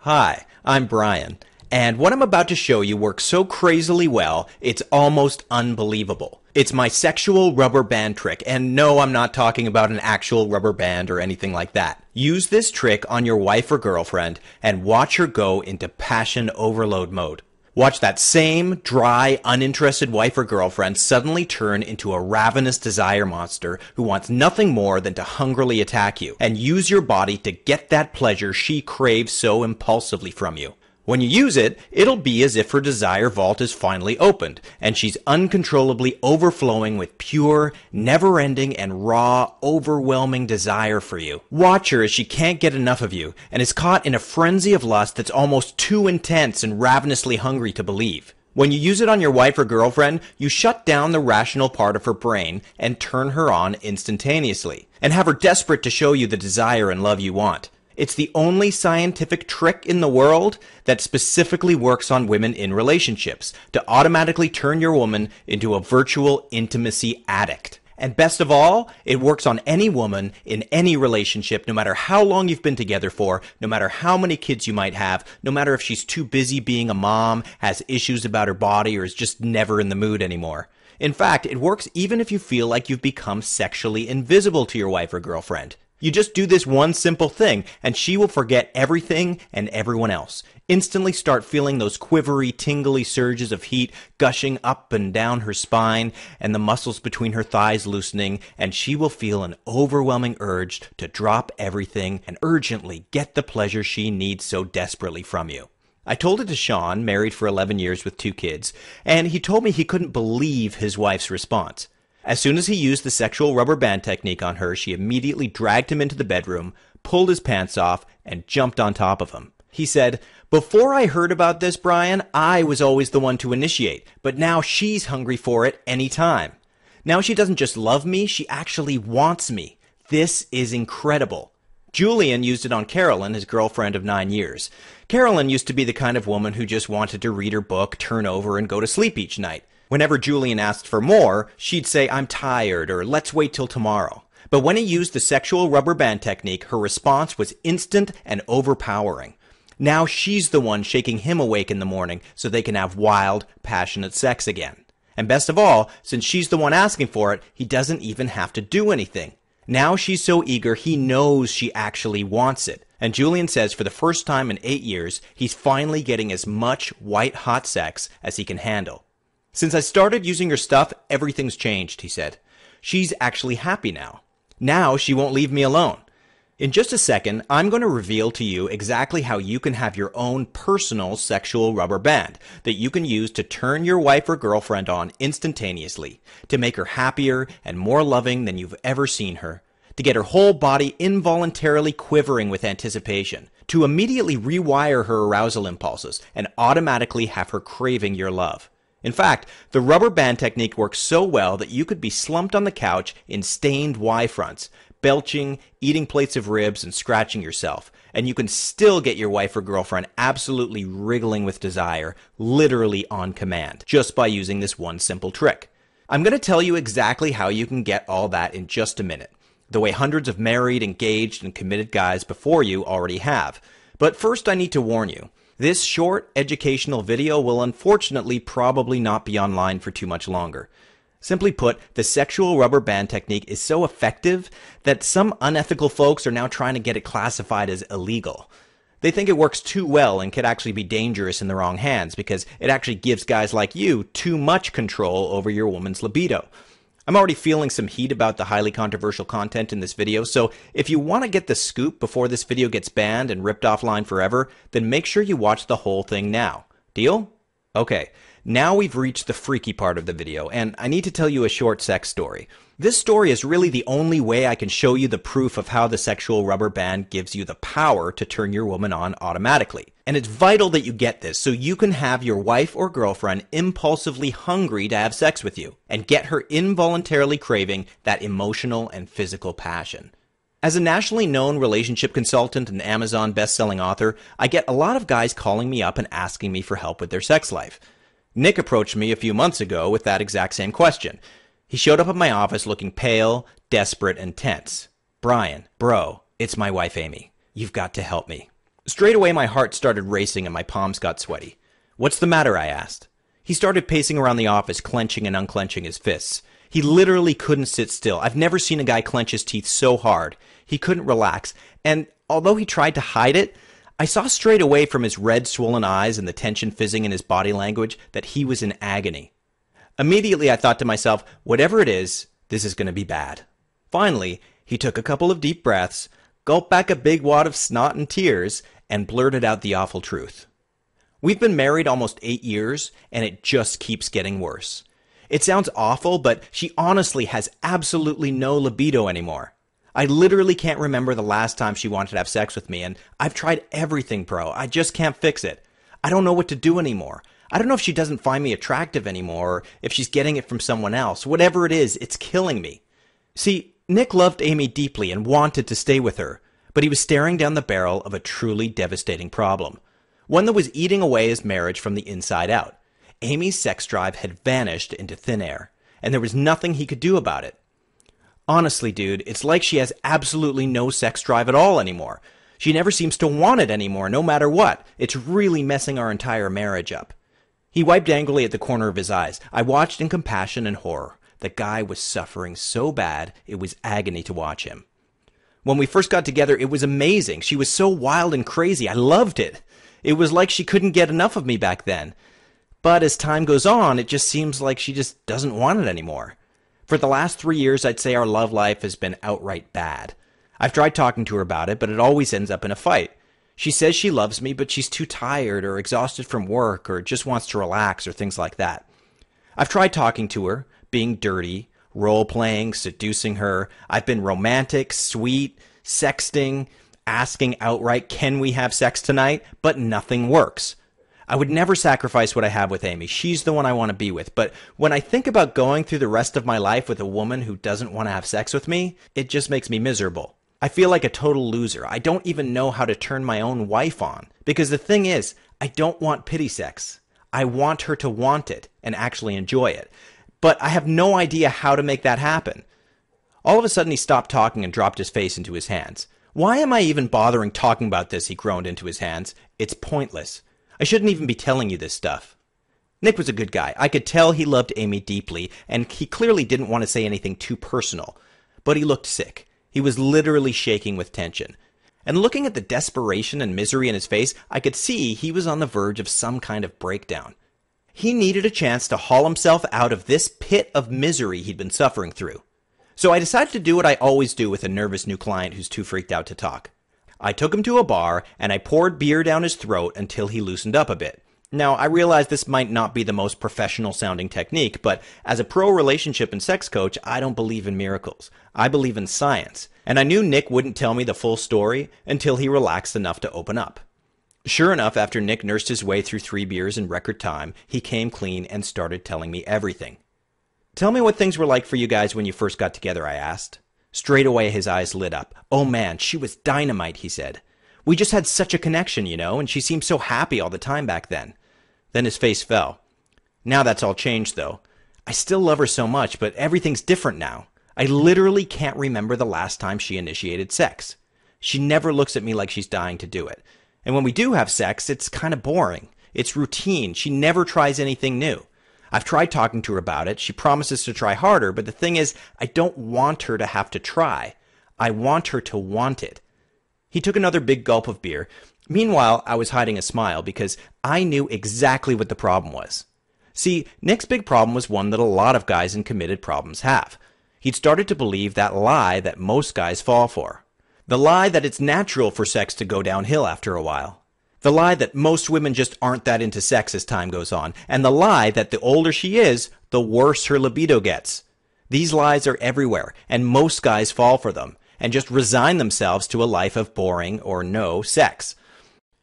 Hi, I'm Brian, and what I'm about to show you works so crazily well, it's almost unbelievable. It's my sexual rubber band trick, and no, I'm not talking about an actual rubber band or anything like that. Use this trick on your wife or girlfriend and watch her go into passion overload mode. Watch that same, dry, uninterested wife or girlfriend suddenly turn into a ravenous desire monster who wants nothing more than to hungrily attack you and use your body to get that pleasure she craves so impulsively from you. When you use it, it'll be as if her desire vault is finally opened, and she's uncontrollably overflowing with pure, never-ending, and raw, overwhelming desire for you. Watch her as she can't get enough of you, and is caught in a frenzy of lust that's almost too intense and ravenously hungry to believe. When you use it on your wife or girlfriend, you shut down the rational part of her brain and turn her on instantaneously, and have her desperate to show you the desire and love you want. It's the only scientific trick in the world that specifically works on women in relationships to automatically turn your woman into a virtual intimacy addict. And best of all, it works on any woman in any relationship, no matter how long you've been together for, no matter how many kids you might have, no matter if she's too busy being a mom, has issues about her body, or is just never in the mood anymore. In fact, it works even if you feel like you've become sexually invisible to your wife or girlfriend. You just do this one simple thing, and she will forget everything and everyone else. Instantly start feeling those quivery, tingly surges of heat gushing up and down her spine, and the muscles between her thighs loosening, and she will feel an overwhelming urge to drop everything and urgently get the pleasure she needs so desperately from you. I told it to Sean, married for 11 years with 2 kids, and he told me he couldn't believe his wife's response. As soon as he used the sexual rubber band technique on her, she immediately dragged him into the bedroom, pulled his pants off, and jumped on top of him. He said, "Before I heard about this, Brian, I was always the one to initiate, but now she's hungry for it any time. Now she doesn't just love me, she actually wants me. This is incredible." Julian used it on Carolyn, his girlfriend of 9 years. Carolyn used to be the kind of woman who just wanted to read her book, turn over, and go to sleep each night. Whenever Julian asked for more, she'd say, "I'm tired," or "let's wait till tomorrow." But when he used the sexual rubber band technique, her response was instant and overpowering. Now she's the one shaking him awake in the morning so they can have wild, passionate sex again. And best of all, since she's the one asking for it, he doesn't even have to do anything. Now she's so eager, he knows she actually wants it. And Julian says for the first time in 8 years, he's finally getting as much white-hot sex as he can handle. "Since I started using her stuff, everything's changed," he said. "She's actually happy now. Now she won't leave me alone." In just a second, I'm going to reveal to you exactly how you can have your own personal sexual rubber band that you can use to turn your wife or girlfriend on instantaneously, to make her happier and more loving than you've ever seen her, to get her whole body involuntarily quivering with anticipation, to immediately rewire her arousal impulses and automatically have her craving your love. In fact, the rubber band technique works so well that you could be slumped on the couch in stained Y-fronts, belching, eating plates of ribs, and scratching yourself, and you can still get your wife or girlfriend absolutely wriggling with desire, literally on command, just by using this one simple trick. I'm going to tell you exactly how you can get all that in just a minute, the way hundreds of married, engaged, and committed guys before you already have. But first I need to warn you. This short educational video will unfortunately probably not be online for too much longer. Simply put, the sexual rubber band technique is so effective that some unethical folks are now trying to get it classified as illegal. They think it works too well and could actually be dangerous in the wrong hands because it actually gives guys like you too much control over your woman's libido. I'm already feeling some heat about the highly controversial content in this video, so if you want to get the scoop before this video gets banned and ripped offline forever, then make sure you watch the whole thing now. Deal? Okay, now we've reached the freaky part of the video, and I need to tell you a short sex story. This story is really the only way I can show you the proof of how the sexual rubber band gives you the power to turn your woman on automatically. And it's vital that you get this so you can have your wife or girlfriend impulsively hungry to have sex with you and get her involuntarily craving that emotional and physical passion. As a nationally known relationship consultant and Amazon best-selling author, I get a lot of guys calling me up and asking me for help with their sex life. Nick approached me a few months ago with that exact same question. He showed up at my office looking pale, desperate, and tense. "Brian, bro, it's my wife Amy. You've got to help me." Straight away, my heart started racing and my palms got sweaty. "What's the matter?" I asked. He started pacing around the office, clenching and unclenching his fists. He literally couldn't sit still. I've never seen a guy clench his teeth so hard. He couldn't relax, and although he tried to hide it, I saw straight away from his red, swollen eyes and the tension fizzing in his body language that he was in agony. Immediately, I thought to myself, whatever it is, this is going to be bad. Finally, he took a couple of deep breaths, gulped back a big wad of snot and tears, and blurted out the awful truth. "We've been married almost 8 years, and it just keeps getting worse. It sounds awful, but she honestly has absolutely no libido anymore. I literally can't remember the last time she wanted to have sex with me, and I've tried everything, bro. I just can't fix it. I don't know what to do anymore. I don't know if she doesn't find me attractive anymore, or if she's getting it from someone else. Whatever it is, it's killing me." See, Nick loved Amy deeply and wanted to stay with her, but he was staring down the barrel of a truly devastating problem. One that was eating away his marriage from the inside out. Amy's sex drive had vanished into thin air, and there was nothing he could do about it. Honestly, dude, it's like she has absolutely no sex drive at all anymore. She never seems to want it anymore, no matter what. It's really messing our entire marriage up. He wiped angrily at the corner of his eyes. I watched in compassion and horror. The guy was suffering so bad, it was agony to watch him. When we first got together, it was amazing. She was so wild and crazy. I loved it. It was like she couldn't get enough of me back then. But as time goes on, it just seems like she just doesn't want it anymore. For the last 3 years, I'd say our love life has been outright bad. I've tried talking to her about it, but it always ends up in a fight. She says she loves me, but she's too tired or exhausted from work or just wants to relax or things like that. I've tried talking to her, being dirty, role-playing, seducing her. I've been romantic, sweet, sexting, asking outright, "Can we have sex tonight?" But nothing works. I would never sacrifice what I have with Amy. She's the one I want to be with. But when I think about going through the rest of my life with a woman who doesn't want to have sex with me, it just makes me miserable. I feel like a total loser. I don't even know how to turn my own wife on. Because the thing is, I don't want pity sex. I want her to want it and actually enjoy it. But I have no idea how to make that happen. All of a sudden he stopped talking and dropped his face into his hands. "Why am I even bothering talking about this?" he groaned into his hands. "It's pointless. I shouldn't even be telling you this stuff." Nick was a good guy. I could tell he loved Amy deeply, and he clearly didn't want to say anything too personal. But he looked sick. He was literally shaking with tension. And looking at the desperation and misery in his face, I could see he was on the verge of some kind of breakdown. He needed a chance to haul himself out of this pit of misery he'd been suffering through. So I decided to do what I always do with a nervous new client who's too freaked out to talk. I took him to a bar, and I poured beer down his throat until he loosened up a bit. Now, I realize this might not be the most professional-sounding technique, but as a pro relationship and sex coach, I don't believe in miracles. I believe in science, and I knew Nick wouldn't tell me the full story until he relaxed enough to open up. Sure enough, after Nick nursed his way through 3 beers in record time, he came clean and started telling me everything. "Tell me what things were like for you guys when you first got together," I asked. Straight away, his eyes lit up. "Oh man, she was dynamite," he said. "We just had such a connection, you know, and she seemed so happy all the time back then." Then his face fell. "Now that's all changed, though. I still love her so much, but everything's different now. I literally can't remember the last time she initiated sex. She never looks at me like she's dying to do it. And when we do have sex, it's kind of boring. It's routine. She never tries anything new. I've tried talking to her about it. She promises to try harder, but the thing is, I don't want her to have to try. I want her to want it." He took another big gulp of beer. Meanwhile, I was hiding a smile because I knew exactly what the problem was. See, Nick's big problem was one that a lot of guys in committed problems have. He'd started to believe that lie that most guys fall for. The lie that it's natural for sex to go downhill after a while. The lie that most women just aren't that into sex as time goes on. And the lie that the older she is, the worse her libido gets. These lies are everywhere, and most guys fall for them, and just resign themselves to a life of boring or no sex.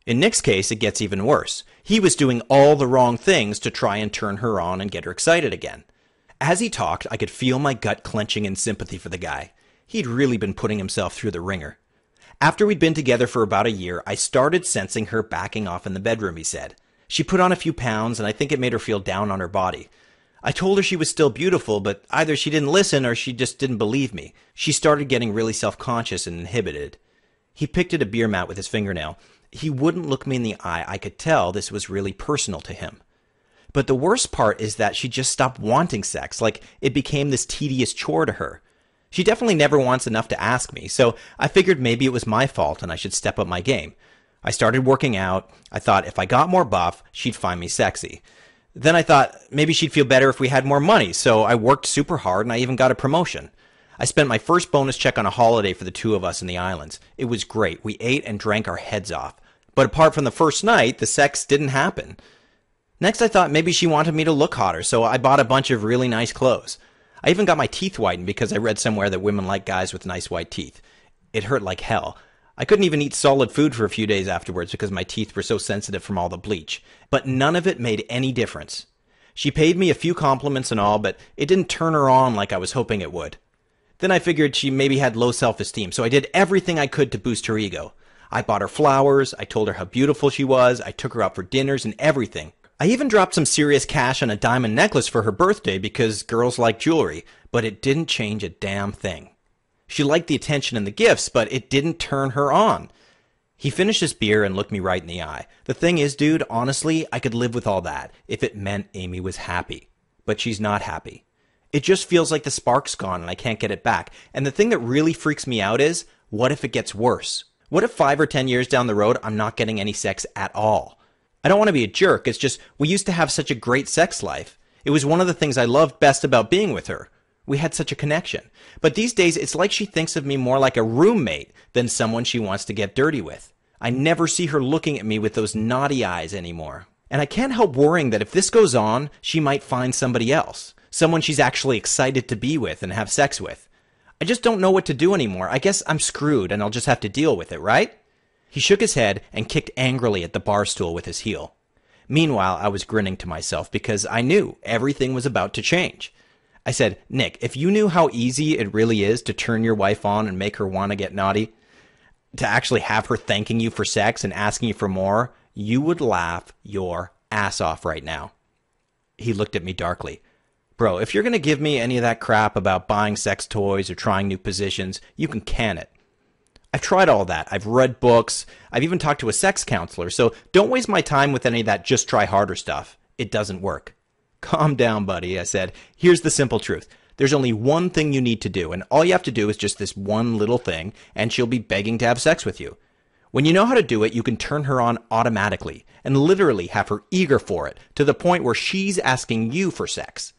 In Nick's case, it gets even worse. He was doing all the wrong things to try and turn her on and get her excited again. As he talked, I could feel my gut clenching in sympathy for the guy. He'd really been putting himself through the ringer. After we'd been together for about a year, I started sensing her backing off in the bedroom, he said. She put on a few pounds, and I think it made her feel down on her body. I told her she was still beautiful, but either she didn't listen or she just didn't believe me. She started getting really self-conscious and inhibited. He picked at a beer mat with his fingernail. He wouldn't look me in the eye. I could tell this was really personal to him. But the worst part is that she just stopped wanting sex, like it became this tedious chore to her. She definitely never wants enough to ask me, so I figured maybe it was my fault and I should step up my game. I started working out. I thought if I got more buff, she'd find me sexy. Then I thought maybe she'd feel better if we had more money, so I worked super hard and I even got a promotion. I spent my first bonus check on a holiday for the two of us in the islands. It was great. We ate and drank our heads off. But apart from the first night, the sex didn't happen. Next, I thought maybe she wanted me to look hotter, so I bought a bunch of really nice clothes. I even got my teeth whitened because I read somewhere that women like guys with nice white teeth. It hurt like hell. I couldn't even eat solid food for a few days afterwards because my teeth were so sensitive from all the bleach. But none of it made any difference. She paid me a few compliments and all, but it didn't turn her on like I was hoping it would. Then I figured she maybe had low self-esteem, so I did everything I could to boost her ego. I bought her flowers, I told her how beautiful she was, I took her out for dinners and everything. I even dropped some serious cash on a diamond necklace for her birthday because girls like jewelry, but it didn't change a damn thing. She liked the attention and the gifts, but it didn't turn her on. He finished his beer and looked me right in the eye. The thing is, dude, honestly, I could live with all that if it meant Amy was happy. But she's not happy. It just feels like the spark's gone and I can't get it back. And the thing that really freaks me out is, what if it gets worse? What if 5 or 10 years down the road, I'm not getting any sex at all? I don't want to be a jerk. It's just, we used to have such a great sex life. It was one of the things I loved best about being with her. We had such a connection. But these days, it's like she thinks of me more like a roommate than someone she wants to get dirty with. I never see her looking at me with those naughty eyes anymore. And I can't help worrying that if this goes on, she might find somebody else. Someone she's actually excited to be with and have sex with. I just don't know what to do anymore. I guess I'm screwed and I'll just have to deal with it, right? He shook his head and kicked angrily at the bar stool with his heel. Meanwhile, I was grinning to myself because I knew everything was about to change. I said, Nick, if you knew how easy it really is to turn your wife on and make her want to get naughty, to actually have her thanking you for sex and asking you for more, you would laugh your ass off right now. He looked at me darkly. Bro, if you're going to give me any of that crap about buying sex toys or trying new positions, you can can it. I've tried all that. I've read books. I've even talked to a sex counselor. So don't waste my time with any of that just try harder stuff. It doesn't work. Calm down, buddy, I said. Here's the simple truth. There's only one thing you need to do, and all you have to do is just this one little thing, and she'll be begging to have sex with you. When you know how to do it, you can turn her on automatically and literally have her eager for it to the point where she's asking you for sex.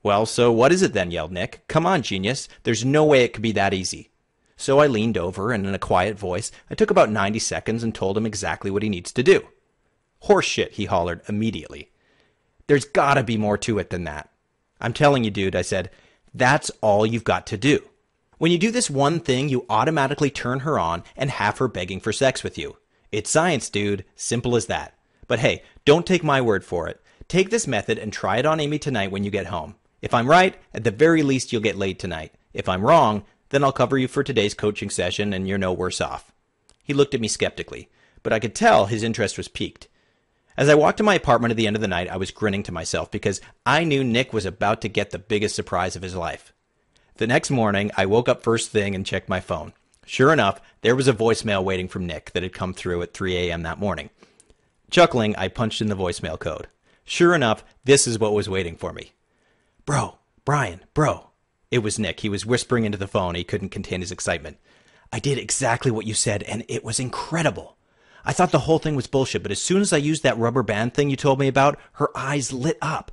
Well, so what is it then? Yelled Nick. Come on, genius. There's no way it could be that easy. So I leaned over and in a quiet voice, I took about 90 seconds and told him exactly what he needs to do. Horse shit, he hollered immediately. There's gotta be more to it than that. I'm telling you, dude, I said, that's all you've got to do. When you do this one thing, you automatically turn her on and have her begging for sex with you. It's science, dude. Simple as that. But hey, don't take my word for it. Take this method and try it on Amy tonight when you get home. If I'm right, at the very least you'll get laid tonight. If I'm wrong, then I'll cover you for today's coaching session and you're no worse off. He looked at me skeptically, but I could tell his interest was piqued. As I walked to my apartment at the end of the night, I was grinning to myself because I knew Nick was about to get the biggest surprise of his life. The next morning, I woke up first thing and checked my phone. Sure enough, there was a voicemail waiting from Nick that had come through at 3 a.m. that morning. Chuckling, I punched in the voicemail code. Sure enough, this is what was waiting for me. Bro, Brian, bro. It was Nick. He was whispering into the phone. He couldn't contain his excitement. I did exactly what you said, and it was incredible. I thought the whole thing was bullshit, but as soon as I used that rubber band thing you told me about, her eyes lit up.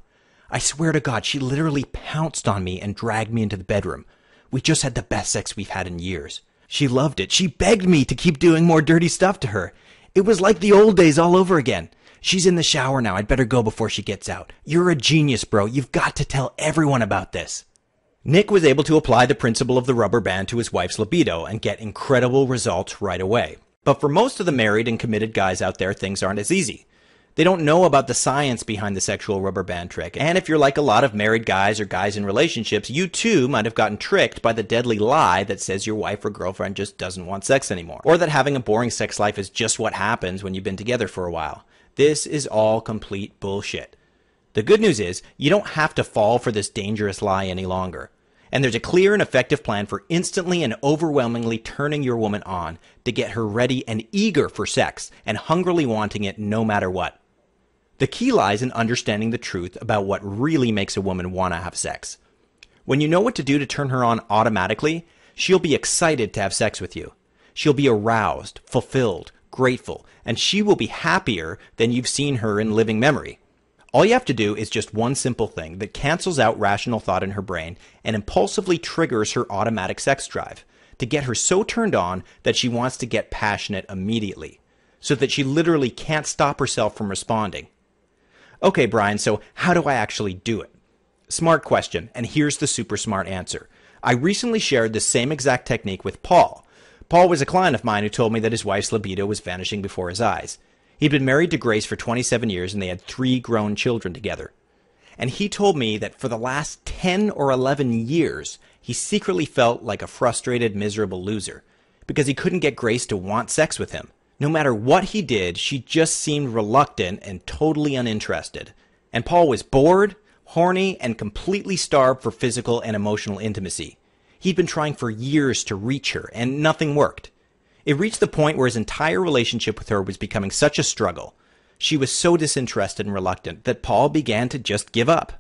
I swear to God, she literally pounced on me and dragged me into the bedroom. We just had the best sex we've had in years. She loved it. She begged me to keep doing more dirty stuff to her. It was like the old days all over again. She's in the shower now. I'd better go before she gets out. You're a genius, bro. You've got to tell everyone about this. Nick was able to apply the principle of the rubber band to his wife's libido and get incredible results right away. But for most of the married and committed guys out there, things aren't as easy. They don't know about the science behind the sexual rubber band trick. And if you're like a lot of married guys or guys in relationships, you too might have gotten tricked by the deadly lie that says your wife or girlfriend just doesn't want sex anymore. Or that having a boring sex life is just what happens when you've been together for a while. This is all complete bullshit. The good news is, you don't have to fall for this dangerous lie any longer. And there's a clear and effective plan for instantly and overwhelmingly turning your woman on to get her ready and eager for sex and hungrily wanting it no matter what. The key lies in understanding the truth about what really makes a woman want to have sex. When you know what to do to turn her on automatically, she'll be excited to have sex with you. She'll be aroused, fulfilled, grateful, and she will be happier than you've seen her in living memory. All you have to do is just one simple thing that cancels out rational thought in her brain and impulsively triggers her automatic sex drive to get her so turned on that she wants to get passionate immediately, so that she literally can't stop herself from responding. Okay, Brian, so how do I actually do it? Smart question, and here's the super smart answer. I recently shared the same exact technique with Paul. Paul was a client of mine who told me that his wife's libido was vanishing before his eyes. He'd been married to Grace for 27 years and they had 3 grown children together. And he told me that for the last 10 or 11 years, he secretly felt like a frustrated, miserable loser because he couldn't get Grace to want sex with him. No matter what he did, she just seemed reluctant and totally uninterested. And Paul was bored, horny, and completely starved for physical and emotional intimacy. He'd been trying for years to reach her, and nothing worked. It reached the point where his entire relationship with her was becoming such a struggle. She was so disinterested and reluctant that Paul began to just give up.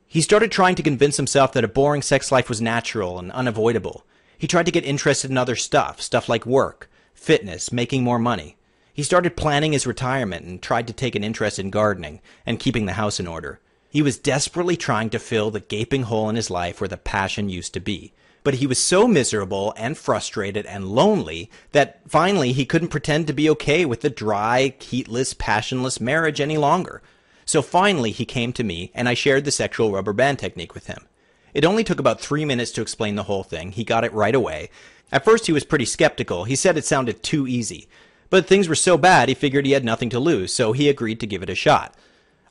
He started trying to convince himself that a boring sex life was natural and unavoidable. He tried to get interested in other stuff like work, fitness, making more money. He started planning his retirement and tried to take an interest in gardening and keeping the house in order. He was desperately trying to fill the gaping hole in his life where the passion used to be. But he was so miserable and frustrated and lonely that finally he couldn't pretend to be okay with the dry, heatless, passionless marriage any longer. So finally he came to me and I shared the sexual rubber band technique with him. It only took about 3 minutes to explain the whole thing. He got it right away. At first he was pretty skeptical. He said it sounded too easy. But things were so bad he figured he had nothing to lose, so he agreed to give it a shot.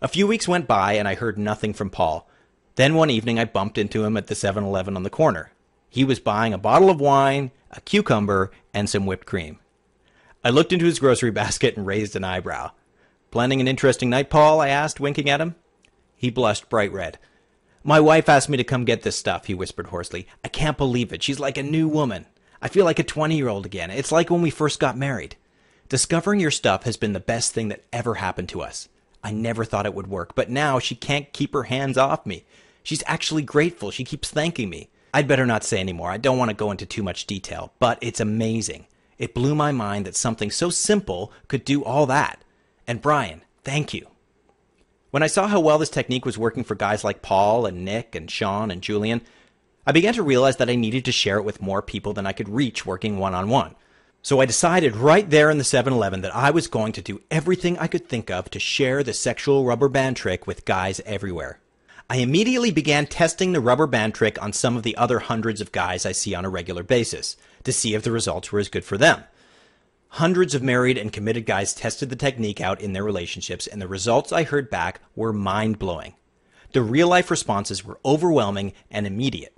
A few weeks went by and I heard nothing from Paul. Then one evening I bumped into him at the 7-Eleven on the corner. He was buying a bottle of wine, a cucumber, and some whipped cream. I looked into his grocery basket and raised an eyebrow. "Planning an interesting night, Paul?" I asked, winking at him. He blushed bright red. "My wife asked me to come get this stuff," he whispered hoarsely. "I can't believe it. She's like a new woman. I feel like a 20-year-old again. It's like when we first got married. Discovering your stuff has been the best thing that ever happened to us. I never thought it would work, but now she can't keep her hands off me. She's actually grateful. She keeps thanking me. I'd better not say any more. I don't want to go into too much detail, but it's amazing. It blew my mind that something so simple could do all that. And Brian, thank you." When I saw how well this technique was working for guys like Paul and Nick and Sean and Julian, I began to realize that I needed to share it with more people than I could reach working one-on-one. So I decided right there in the 7-Eleven that I was going to do everything I could think of to share the sexual rubber band trick with guys everywhere. I immediately began testing the rubber band trick on some of the other hundreds of guys I see on a regular basis to see if the results were as good for them. Hundreds of married and committed guys tested the technique out in their relationships, and the results I heard back were mind-blowing. The real-life responses were overwhelming and immediate.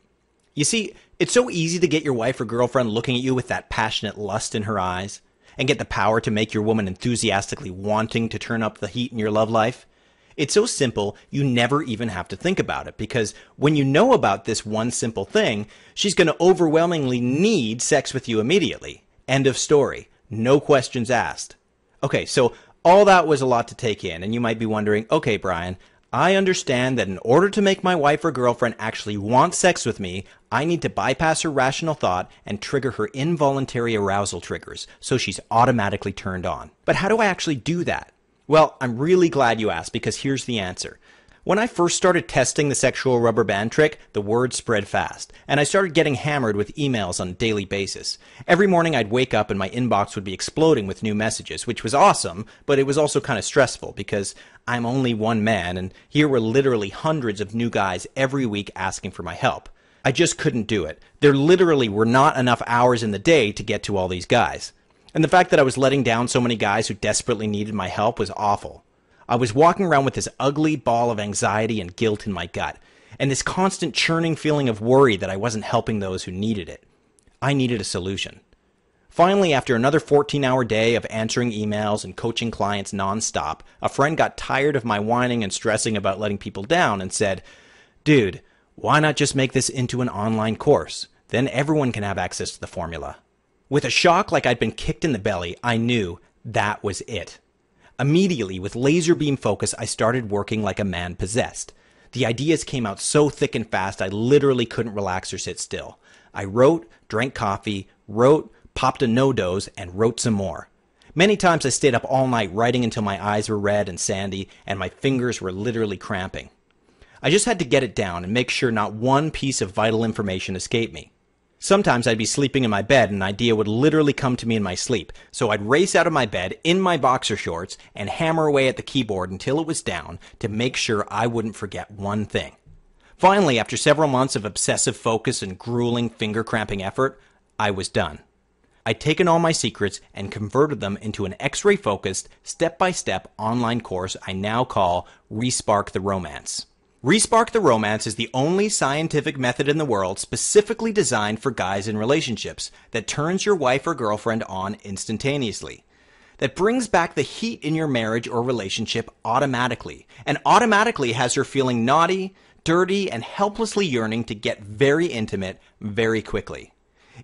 You see, it's so easy to get your wife or girlfriend looking at you with that passionate lust in her eyes, and get the power to make your woman enthusiastically wanting to turn up the heat in your love life. It's so simple, you never even have to think about it, because when you know about this one simple thing, she's going to overwhelmingly need sex with you immediately. End of story. No questions asked. Okay, so all that was a lot to take in, and you might be wondering, okay, Brian, I understand that in order to make my wife or girlfriend actually want sex with me, I need to bypass her rational thought and trigger her involuntary arousal triggers, so she's automatically turned on. But how do I actually do that? Well, I'm really glad you asked, because here's the answer. When I first started testing the sexual rubber band trick, the word spread fast, and I started getting hammered with emails on a daily basis. Every morning I'd wake up and my inbox would be exploding with new messages, which was awesome, but it was also kind of stressful because I'm only one man, and here were literally hundreds of new guys every week asking for my help. I just couldn't do it. There literally were not enough hours in the day to get to all these guys. And the fact that I was letting down so many guys who desperately needed my help was awful. I was walking around with this ugly ball of anxiety and guilt in my gut, and this constant churning feeling of worry that I wasn't helping those who needed it. I needed a solution. Finally, after another 14-hour day of answering emails and coaching clients nonstop, a friend got tired of my whining and stressing about letting people down and said, "Dude, Why not just make this into an online course? Then everyone can have access to the formula. With a shock like I'd been kicked in the belly, I knew that was it. Immediately, with laser beam focus, I started working like a man possessed. The ideas came out so thick and fast, I literally couldn't relax or sit still. I wrote, drank coffee, wrote, popped a no-dose, and wrote some more. Many times I stayed up all night writing until my eyes were red and sandy, and my fingers were literally cramping. I just had to get it down and make sure not one piece of vital information escaped me. Sometimes I'd be sleeping in my bed and an idea would literally come to me in my sleep, so I'd race out of my bed in my boxer shorts and hammer away at the keyboard until it was down to make sure I wouldn't forget one thing. Finally, after several months of obsessive focus and grueling finger-cramping effort, I was done. I'd taken all my secrets and converted them into an X-ray focused, step-by-step online course I now call Respark the Romance. Respark the Romance is the only scientific method in the world specifically designed for guys in relationships that turns your wife or girlfriend on instantaneously. That brings back the heat in your marriage or relationship automatically, and automatically has her feeling naughty, dirty, and helplessly yearning to get very intimate very quickly.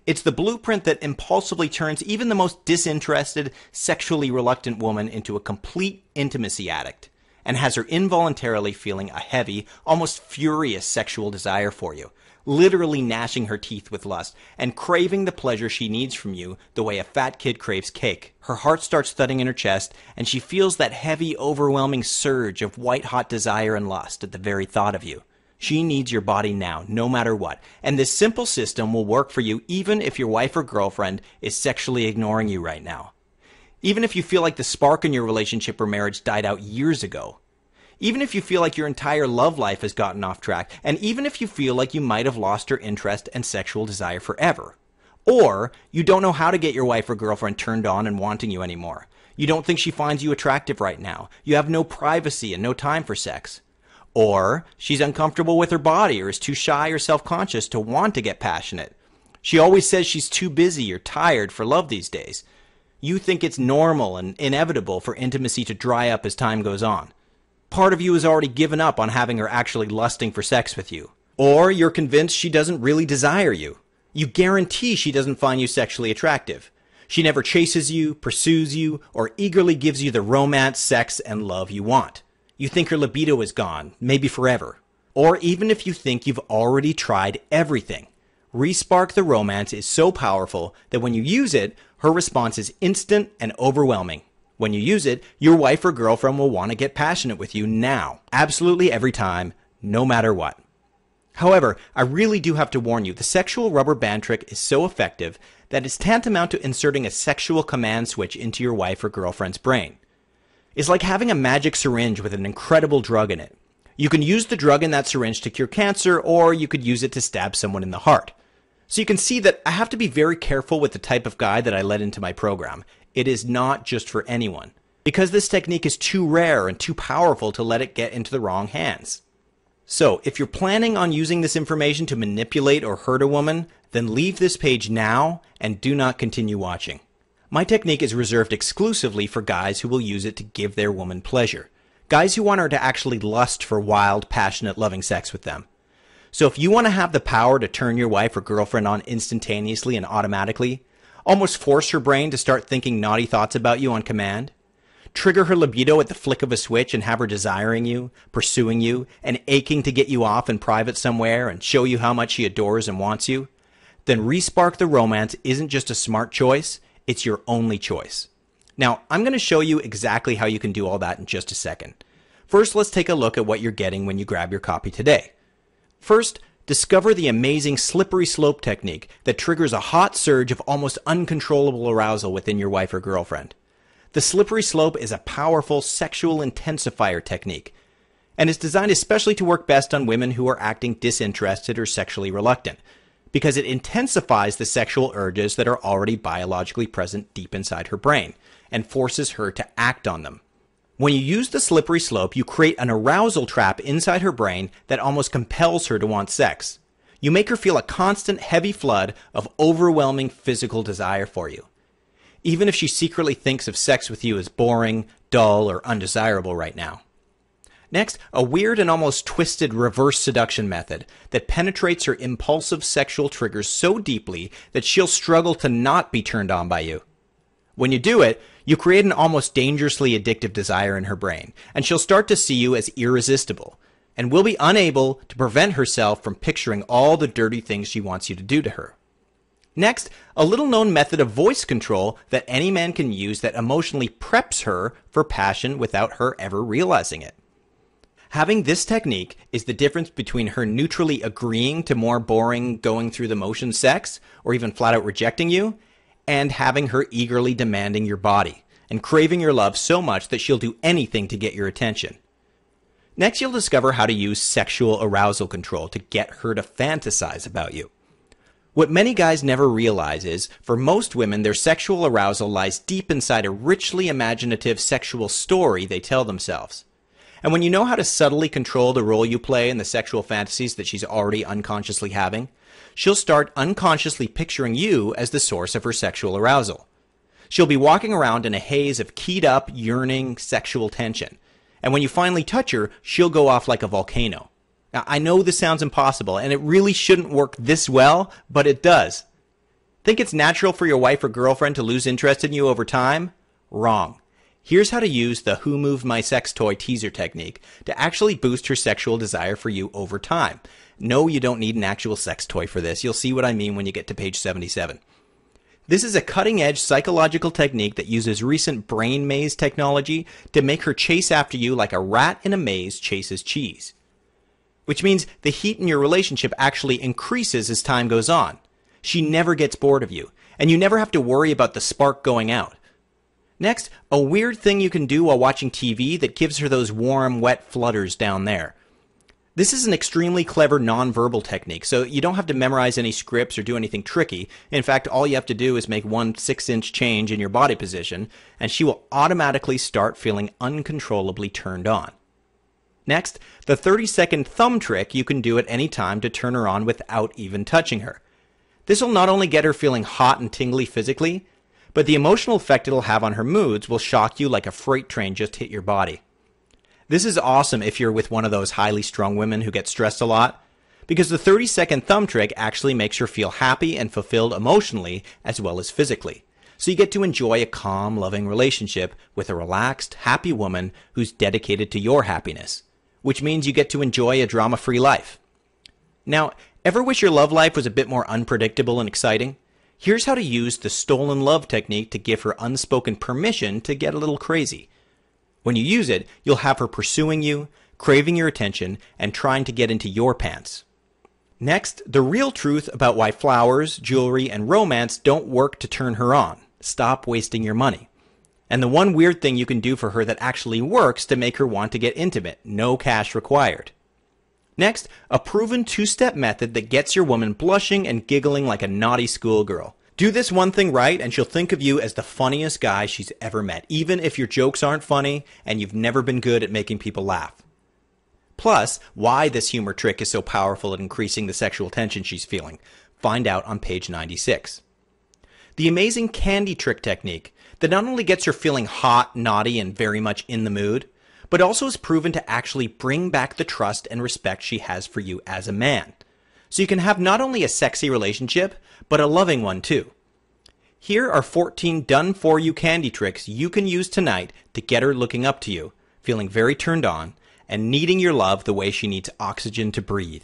It's the blueprint that impulsively turns even the most disinterested, sexually reluctant woman into a complete intimacy addict, and has her involuntarily feeling a heavy, almost furious sexual desire for you, literally gnashing her teeth with lust, and craving the pleasure she needs from you the way a fat kid craves cake. Her heart starts thudding in her chest, and she feels that heavy, overwhelming surge of white-hot desire and lust at the very thought of you. She needs your body now, no matter what, and this simple system will work for you even if your wife or girlfriend is sexually ignoring you right now. Even if you feel like the spark in your relationship or marriage died out years ago. Even if you feel like your entire love life has gotten off track, and even if you feel like you might have lost her interest and sexual desire forever. Or you don't know how to get your wife or girlfriend turned on and wanting you anymore. You don't think she finds you attractive right now. You have no privacy and no time for sex. Or she's uncomfortable with her body or is too shy or self-conscious to want to get passionate. She always says she's too busy or tired for love these days. You think it's normal and inevitable for intimacy to dry up as time goes on. Part of you has already given up on having her actually lusting for sex with you. Or you're convinced she doesn't really desire you. You guarantee she doesn't find you sexually attractive. She never chases you, pursues you, or eagerly gives you the romance, sex, and love you want. You think her libido is gone, maybe forever. Or even if you think you've already tried everything. Respark the Romance is so powerful that when you use it, her response is instant and overwhelming. When you use it, your wife or girlfriend will want to get passionate with you now, absolutely every time, no matter what. However, I really do have to warn you, the sexual rubber band trick is so effective that it's tantamount to inserting a sexual command switch into your wife or girlfriend's brain. It's like having a magic syringe with an incredible drug in it. You can use the drug in that syringe to cure cancer, or you could use it to stab someone in the heart. So you can see that I have to be very careful with the type of guy that I let into my program. It is not just for anyone, because this technique is too rare and too powerful to let it get into the wrong hands. So if you're planning on using this information to manipulate or hurt a woman, then leave this page now and do not continue watching. My technique is reserved exclusively for guys who will use it to give their woman pleasure. Guys who want her to actually lust for wild, passionate, loving sex with them. So if you want to have the power to turn your wife or girlfriend on instantaneously and automatically, almost force her brain to start thinking naughty thoughts about you on command, trigger her libido at the flick of a switch and have her desiring you, pursuing you, and aching to get you off in private somewhere and show you how much she adores and wants you, then Respark the Romance isn't just a smart choice, it's your only choice. Now, I'm going to show you exactly how you can do all that in just a second. First, let's take a look at what you're getting when you grab your copy today. First, discover the amazing slippery slope technique that triggers a hot surge of almost uncontrollable arousal within your wife or girlfriend. The slippery slope is a powerful sexual intensifier technique, and is designed especially to work best on women who are acting disinterested or sexually reluctant, because it intensifies the sexual urges that are already biologically present deep inside her brain, and forces her to act on them. When you use the slippery slope, you create an arousal trap inside her brain that almost compels her to want sex. You make her feel a constant heavy flood of overwhelming physical desire for you. Even if she secretly thinks of sex with you as boring, dull, or undesirable right now. Next, a weird and almost twisted reverse seduction method that penetrates her impulsive sexual triggers so deeply that she'll struggle to not be turned on by you. When you do it, you create an almost dangerously addictive desire in her brain, and she'll start to see you as irresistible, and will be unable to prevent herself from picturing all the dirty things she wants you to do to her. Next, a little-known method of voice control that any man can use that emotionally preps her for passion without her ever realizing it. Having this technique is the difference between her neutrally agreeing to more boring, going-through-the-motions sex, or even flat-out rejecting you, and having her eagerly demanding your body, and craving your love so much that she'll do anything to get your attention. Next, you'll discover how to use sexual arousal control to get her to fantasize about you. What many guys never realize is, for most women, their sexual arousal lies deep inside a richly imaginative sexual story they tell themselves. And when you know how to subtly control the role you play in the sexual fantasies that she's already unconsciously having, she'll start unconsciously picturing you as the source of her sexual arousal. She'll be walking around in a haze of keyed up, yearning sexual tension. And when you finally touch her, she'll go off like a volcano. Now, I know this sounds impossible, and it really shouldn't work this well, but it does. Think it's natural for your wife or girlfriend to lose interest in you over time? Wrong. Here's how to use the Who Moved My Sex Toy teaser technique to actually boost her sexual desire for you over time. No, you don't need an actual sex toy for this. You'll see what I mean when you get to page 77. This is a cutting-edge psychological technique that uses recent brain maze technology to make her chase after you like a rat in a maze chases cheese. Which means the heat in your relationship actually increases as time goes on. She never gets bored of you, and you never have to worry about the spark going out. Next, a weird thing you can do while watching TV that gives her those warm, wet flutters down there. This is an extremely clever nonverbal technique, so you don't have to memorize any scripts or do anything tricky. In fact, all you have to do is make one 6-inch change in your body position, and she will automatically start feeling uncontrollably turned on. Next, the 30-second thumb trick you can do at any time to turn her on without even touching her. This will not only get her feeling hot and tingly physically, but the emotional effect it'll have on her moods will shock you like a freight train just hit your body. This is awesome if you're with one of those highly strung women who get stressed a lot, because the 30-second thumb trick actually makes her feel happy and fulfilled emotionally as well as physically. So you get to enjoy a calm, loving relationship with a relaxed, happy woman who's dedicated to your happiness, which means you get to enjoy a drama-free life. Now, ever wish your love life was a bit more unpredictable and exciting? Here's how to use the stolen love technique to give her unspoken permission to get a little crazy. When you use it, you'll have her pursuing you, craving your attention, and trying to get into your pants. Next, the real truth about why flowers, jewelry, and romance don't work to turn her on. Stop wasting your money. And the one weird thing you can do for her that actually works to make her want to get intimate. No cash required. Next, a proven two-step method that gets your woman blushing and giggling like a naughty schoolgirl. Do this one thing right and she'll think of you as the funniest guy she's ever met, even if your jokes aren't funny and you've never been good at making people laugh. Plus, why this humor trick is so powerful at increasing the sexual tension she's feeling. Find out on page 96. The amazing candy trick technique that not only gets her feeling hot, naughty, and very much in the mood, but also is proven to actually bring back the trust and respect she has for you as a man. So you can have not only a sexy relationship, but a loving one too. Here are 14 done-for-you candy tricks you can use tonight to get her looking up to you, feeling very turned on, and needing your love the way she needs oxygen to breathe.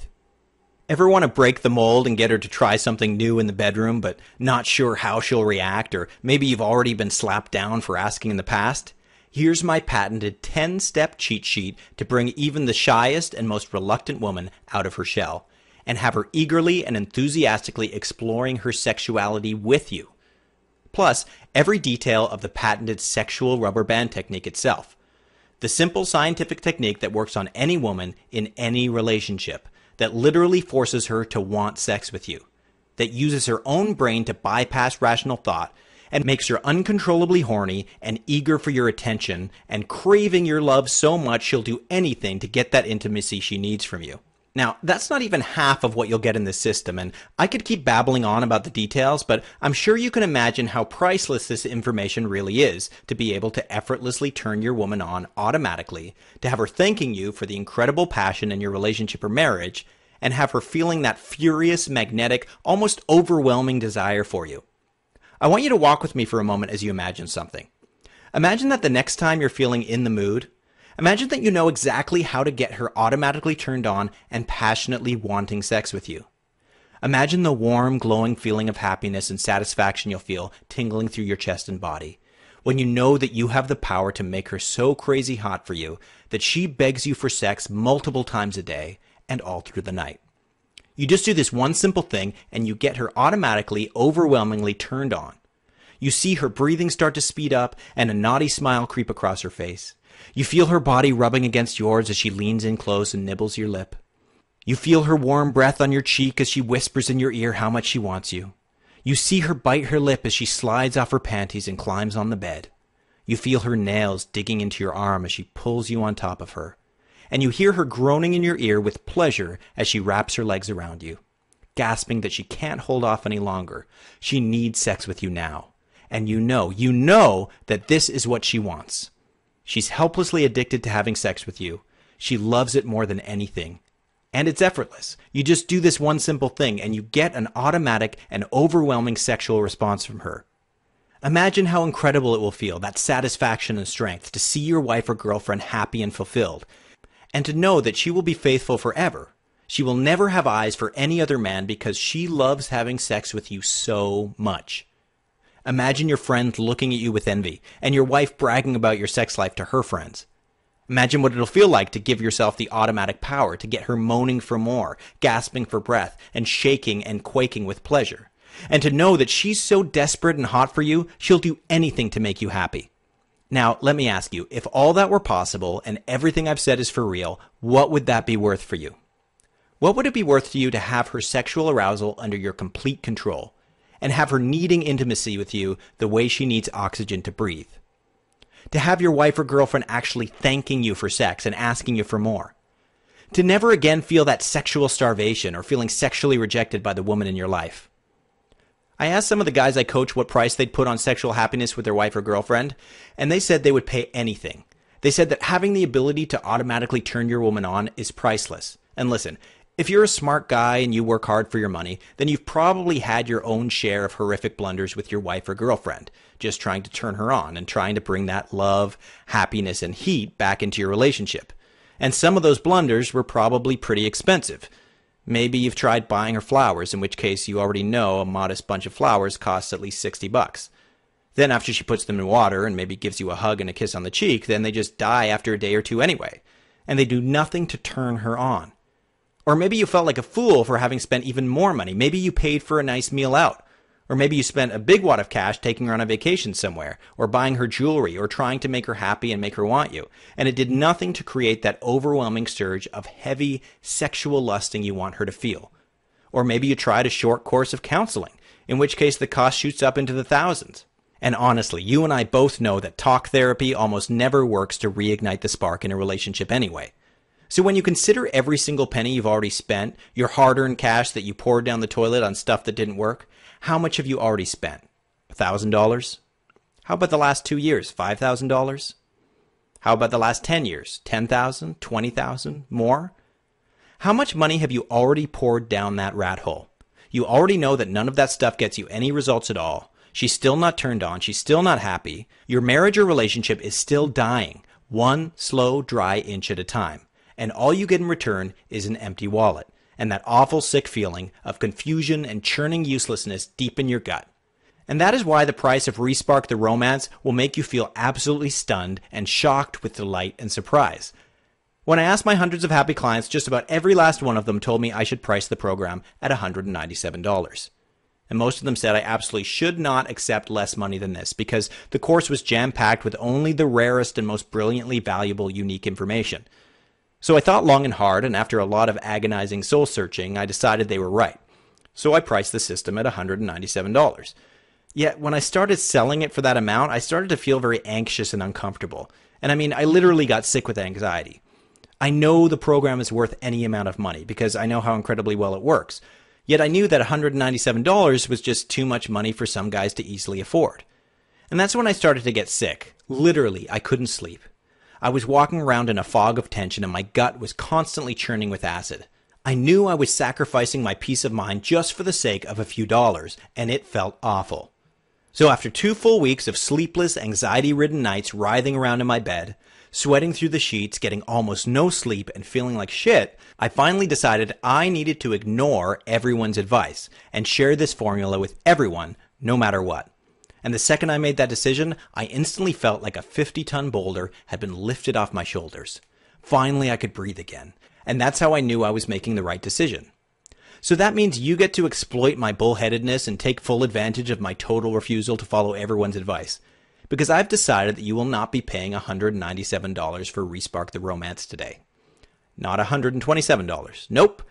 Ever want to break the mold and get her to try something new in the bedroom, but not sure how she'll react, or maybe you've already been slapped down for asking in the past? Here's my patented 10-step cheat sheet to bring even the shyest and most reluctant woman out of her shell, and have her eagerly and enthusiastically exploring her sexuality with you. Plus, every detail of the patented sexual rubber band technique itself. The simple scientific technique that works on any woman in any relationship, that literally forces her to want sex with you, that uses her own brain to bypass rational thought, and makes her uncontrollably horny and eager for your attention and craving your love so much she'll do anything to get that intimacy she needs from you. Now, that's not even half of what you'll get in this system, and I could keep babbling on about the details, but I'm sure you can imagine how priceless this information really is to be able to effortlessly turn your woman on automatically, to have her thanking you for the incredible passion in your relationship or marriage, and have her feeling that furious, magnetic, almost overwhelming desire for you. I want you to walk with me for a moment as you imagine something. Imagine that the next time you're feeling in the mood, imagine that you know exactly how to get her automatically turned on and passionately wanting sex with you. Imagine the warm, glowing feeling of happiness and satisfaction you'll feel tingling through your chest and body when you know that you have the power to make her so crazy hot for you that she begs you for sex multiple times a day and all through the night. You just do this one simple thing and you get her automatically, overwhelmingly turned on. You see her breathing start to speed up and a naughty smile creep across her face. You feel her body rubbing against yours as she leans in close and nibbles your lip. You feel her warm breath on your cheek as she whispers in your ear how much she wants you. You see her bite her lip as she slides off her panties and climbs on the bed. You feel her nails digging into your arm as she pulls you on top of her. And you hear her groaning in your ear with pleasure as she wraps her legs around you, gasping that she can't hold off any longer. She needs sex with you now. And you know that this is what she wants. She's helplessly addicted to having sex with you. She loves it more than anything. And it's effortless. You just do this one simple thing and you get an automatic and overwhelming sexual response from her. Imagine how incredible it will feel, that satisfaction and strength, to see your wife or girlfriend happy and fulfilled. And to know that she will be faithful forever. She will never have eyes for any other man because she loves having sex with you so much. Imagine your friends looking at you with envy, and your wife bragging about your sex life to her friends. Imagine what it'll feel like to give yourself the automatic power to get her moaning for more, gasping for breath, and shaking and quaking with pleasure. And to know that she's so desperate and hot for you, she'll do anything to make you happy. Now, let me ask you, if all that were possible and everything I've said is for real, what would that be worth for you? What would it be worth to you to have her sexual arousal under your complete control? And have her needing intimacy with you the way she needs oxygen to breathe? To have your wife or girlfriend actually thanking you for sex and asking you for more? To never again feel that sexual starvation or feeling sexually rejected by the woman in your life? I asked some of the guys I coach what price they'd put on sexual happiness with their wife or girlfriend, and they said they would pay anything. They said that having the ability to automatically turn your woman on is priceless. And listen, if you're a smart guy and you work hard for your money, then you've probably had your own share of horrific blunders with your wife or girlfriend, just trying to turn her on and trying to bring that love, happiness, and heat back into your relationship. And some of those blunders were probably pretty expensive. Maybe you've tried buying her flowers, in which case you already know a modest bunch of flowers costs at least $60. Then after she puts them in water and maybe gives you a hug and a kiss on the cheek, then they just die after a day or two anyway. And they do nothing to turn her on. Or maybe you felt like a fool for having spent even more money. Maybe you paid for a nice meal out. Or maybe you spent a big wad of cash taking her on a vacation somewhere, or buying her jewelry, or trying to make her happy and make her want you. And it did nothing to create that overwhelming surge of heavy sexual lusting you want her to feel. Or maybe you tried a short course of counseling, in which case the cost shoots up into the thousands. And honestly, you and I both know that talk therapy almost never works to reignite the spark in a relationship anyway. So when you consider every single penny you've already spent, your hard-earned cash that you poured down the toilet on stuff that didn't work, how much have you already spent? $1,000? How about the last 2 years? $5,000? How about the last 10 years? $10,000? $20,000? More? How much money have you already poured down that rat hole? You already know that none of that stuff gets you any results at all. She's still not turned on. She's still not happy. Your marriage or relationship is still dying, one slow, dry inch at a time. And all you get in return is an empty wallet and that awful sick feeling of confusion and churning uselessness deep in your gut. And that is why the price of Respark the Romance will make you feel absolutely stunned and shocked with delight and surprise. When I asked my hundreds of happy clients, just about every last one of them told me I should price the program at $197. And most of them said I absolutely should not accept less money than this because the course was jam-packed with only the rarest and most brilliantly valuable unique information. So I thought long and hard, and after a lot of agonizing soul-searching, I decided they were right. So I priced the system at $197. Yet when I started selling it for that amount, I started to feel very anxious and uncomfortable. And I mean, I literally got sick with anxiety. I know the program is worth any amount of money because I know how incredibly well it works. Yet I knew that $197 was just too much money for some guys to easily afford. And that's when I started to get sick. Literally, I couldn't sleep. I was walking around in a fog of tension and my gut was constantly churning with acid. I knew I was sacrificing my peace of mind just for the sake of a few dollars, and it felt awful. So after 2 full weeks of sleepless, anxiety-ridden nights writhing around in my bed, sweating through the sheets, getting almost no sleep, and feeling like shit, I finally decided I needed to ignore everyone's advice and share this formula with everyone, no matter what. And the second I made that decision, I instantly felt like a 50-ton boulder had been lifted off my shoulders. Finally, I could breathe again. And that's how I knew I was making the right decision. So that means you get to exploit my bullheadedness and take full advantage of my total refusal to follow everyone's advice. Because I've decided that you will not be paying $197 for Respark the Romance today. Not $127. Nope.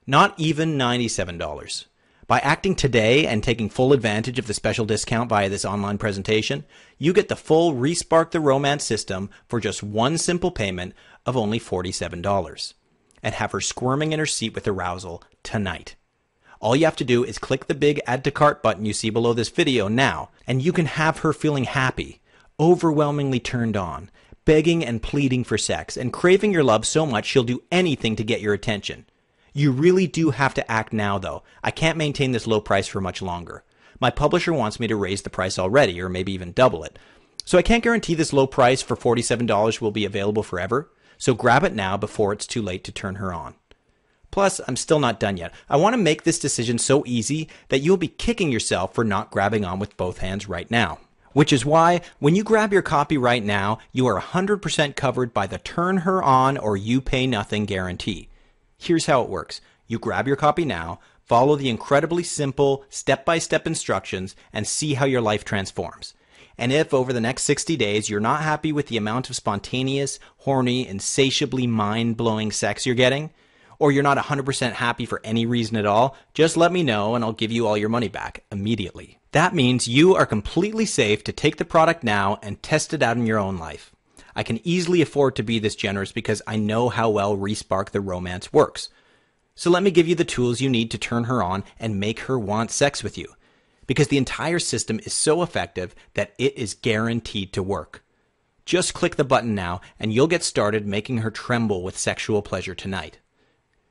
Not even $97. By acting today and taking full advantage of the special discount via this online presentation, you get the full Respark the Romance system for just one simple payment of only $47. And have her squirming in her seat with arousal tonight. All you have to do is click the big Add to Cart button you see below this video now, and you can have her feeling happy, overwhelmingly turned on, begging and pleading for sex, and craving your love so much she'll do anything to get your attention. You really do have to act now, though. I can't maintain this low price for much longer. My publisher wants me to raise the price already, or maybe even double it. So I can't guarantee this low price for $47 will be available forever. So grab it now before it's too late to turn her on. Plus, I'm still not done yet. I want to make this decision so easy that you'll be kicking yourself for not grabbing on with both hands right now. Which is why, when you grab your copy right now, you are 100% covered by the turn her on or you pay nothing guarantee. Here's how it works. You grab your copy now, follow the incredibly simple step-by-step instructions, and see how your life transforms. And if over the next 60 days you're not happy with the amount of spontaneous, horny, insatiably mind-blowing sex you're getting, or you're not 100% happy for any reason at all, just let me know and I'll give you all your money back immediately. That means you are completely safe to take the product now and test it out in your own life. I can easily afford to be this generous because I know how well Respark the Romance works. So let me give you the tools you need to turn her on and make her want sex with you. Because the entire system is so effective that it is guaranteed to work. Just click the button now and you'll get started making her tremble with sexual pleasure tonight.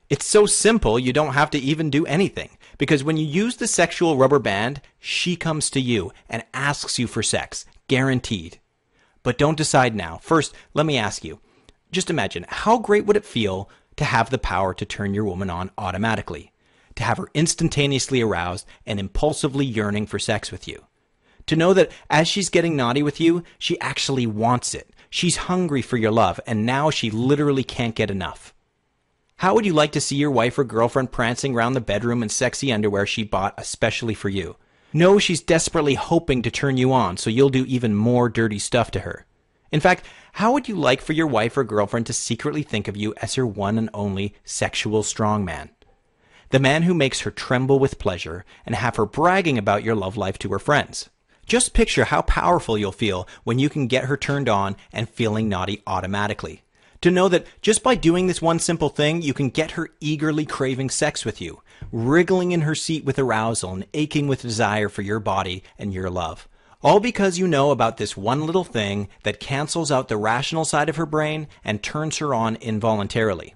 It's so simple you don't have to even do anything, because when you use the sexual rubber band, she comes to you and asks you for sex, guaranteed. But don't decide now. First, let me ask you, just imagine, how great would it feel to have the power to turn your woman on automatically? To have her instantaneously aroused and impulsively yearning for sex with you. To know that as she's getting naughty with you, she actually wants it. She's hungry for your love, and now she literally can't get enough. How would you like to see your wife or girlfriend prancing around the bedroom in sexy underwear she bought especially for you? Know she's desperately hoping to turn you on, so you'll do even more dirty stuff to her. In fact, how would you like for your wife or girlfriend to secretly think of you as her one and only sexual strongman? The man who makes her tremble with pleasure and have her bragging about your love life to her friends. Just picture how powerful you'll feel when you can get her turned on and feeling naughty automatically. To know that just by doing this one simple thing, you can get her eagerly craving sex with you, wriggling in her seat with arousal and aching with desire for your body and your love. All because you know about this one little thing that cancels out the rational side of her brain and turns her on involuntarily.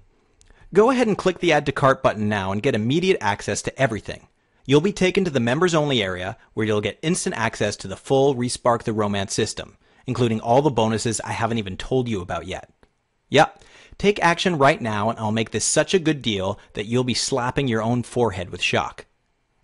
Go ahead and click the Add to Cart button now and get immediate access to everything. You'll be taken to the members only area where you'll get instant access to the full Respark the Romance system, including all the bonuses I haven't even told you about yet. Yep, take action right now and I'll make this such a good deal that you'll be slapping your own forehead with shock.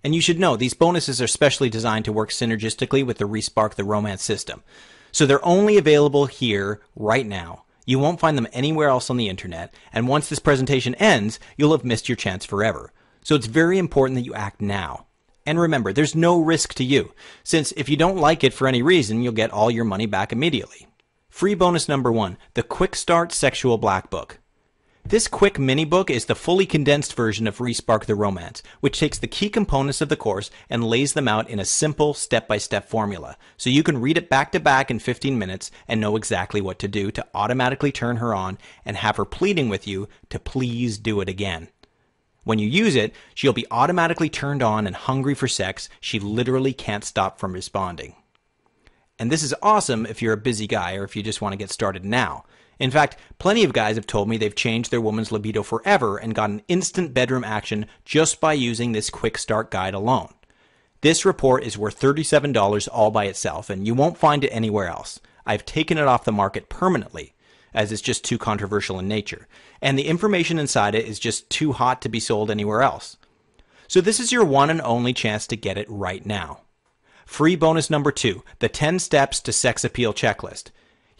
And you should know, these bonuses are specially designed to work synergistically with the Respark the Romance system. So they're only available here right now. You won't find them anywhere else on the internet, and once this presentation ends, you'll have missed your chance forever. So it's very important that you act now. And remember, there's no risk to you, since if you don't like it for any reason, you'll get all your money back immediately. Free bonus number 1, the Quick Start Sexual Black Book. This quick mini book is the fully condensed version of Respark the Romance, which takes the key components of the course and lays them out in a simple step-by-step formula, so you can read it back to back in 15 minutes and know exactly what to do to automatically turn her on and have her pleading with you to please do it again. When you use it, she'll be automatically turned on and hungry for sex. She literally can't stop from responding. And this is awesome if you're a busy guy or if you just want to get started now. In fact, plenty of guys have told me they've changed their woman's libido forever and gotten instant bedroom action just by using this quick start guide alone. This report is worth $37 all by itself, and you won't find it anywhere else. I've taken it off the market permanently, as it's just too controversial in nature, and the information inside it is just too hot to be sold anywhere else. So this is your one and only chance to get it right now. Free bonus number 2, the 10 steps to sex appeal checklist.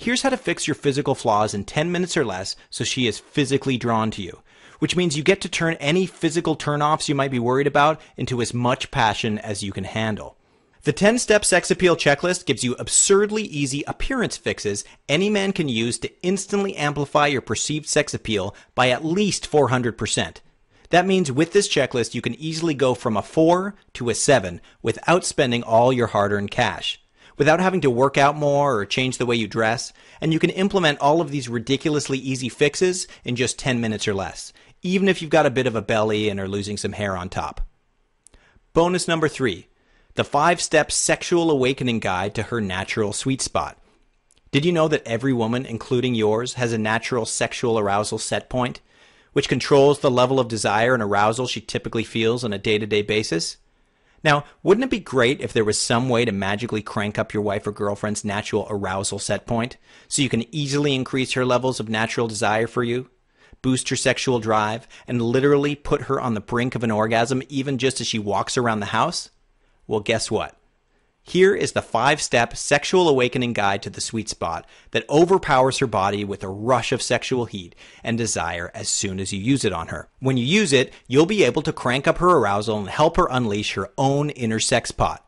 Here's how to fix your physical flaws in 10 minutes or less so she is physically drawn to you, which means you get to turn any physical turnoffs you might be worried about into as much passion as you can handle. The 10-step sex appeal checklist gives you absurdly easy appearance fixes any man can use to instantly amplify your perceived sex appeal by at least 400%. That means with this checklist you can easily go from a 4 to a 7 without spending all your hard-earned cash, without having to work out more or change the way you dress, and you can implement all of these ridiculously easy fixes in just 10 minutes or less, even if you've got a bit of a belly and are losing some hair on top. Bonus number 3, the 5-step sexual awakening guide to her natural sweet spot. Did you know that every woman, including yours, has a natural sexual arousal set point, which controls the level of desire and arousal she typically feels on a day-to-day basis? Now, wouldn't it be great if there was some way to magically crank up your wife or girlfriend's natural arousal set point so you can easily increase her levels of natural desire for you, boost her sexual drive, and literally put her on the brink of an orgasm even just as she walks around the house? Well, guess what? Here is the 5-step sexual awakening guide to the sweet spot that overpowers her body with a rush of sexual heat and desire as soon as you use it on her. When you use it, you'll be able to crank up her arousal and help her unleash her own inner sex pot.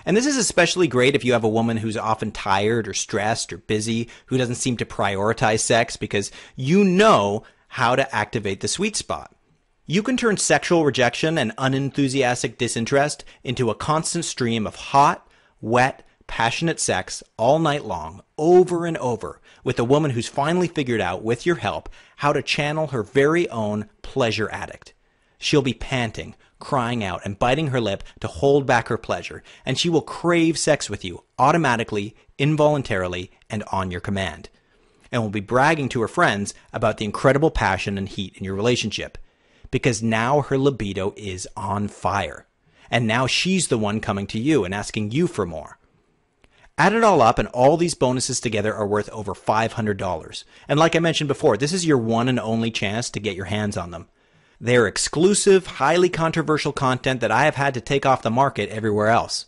And this is especially great if you have a woman who's often tired or stressed or busy, who doesn't seem to prioritize sex, because you know how to activate the sweet spot. You can turn sexual rejection and unenthusiastic disinterest into a constant stream of hot, wet, passionate sex all night long, over and over, with a woman who's finally figured out, with your help, how to channel her very own pleasure addict. She'll be panting, crying out, and biting her lip to hold back her pleasure, and she will crave sex with you automatically, involuntarily, and on your command, and will be bragging to her friends about the incredible passion and heat in your relationship, because now her libido is on fire. And now she's the one coming to you and asking you for more. Add it all up, and all these bonuses together are worth over $500. And like I mentioned before, this is your one and only chance to get your hands on them. They're exclusive, highly controversial content that I have had to take off the market everywhere else.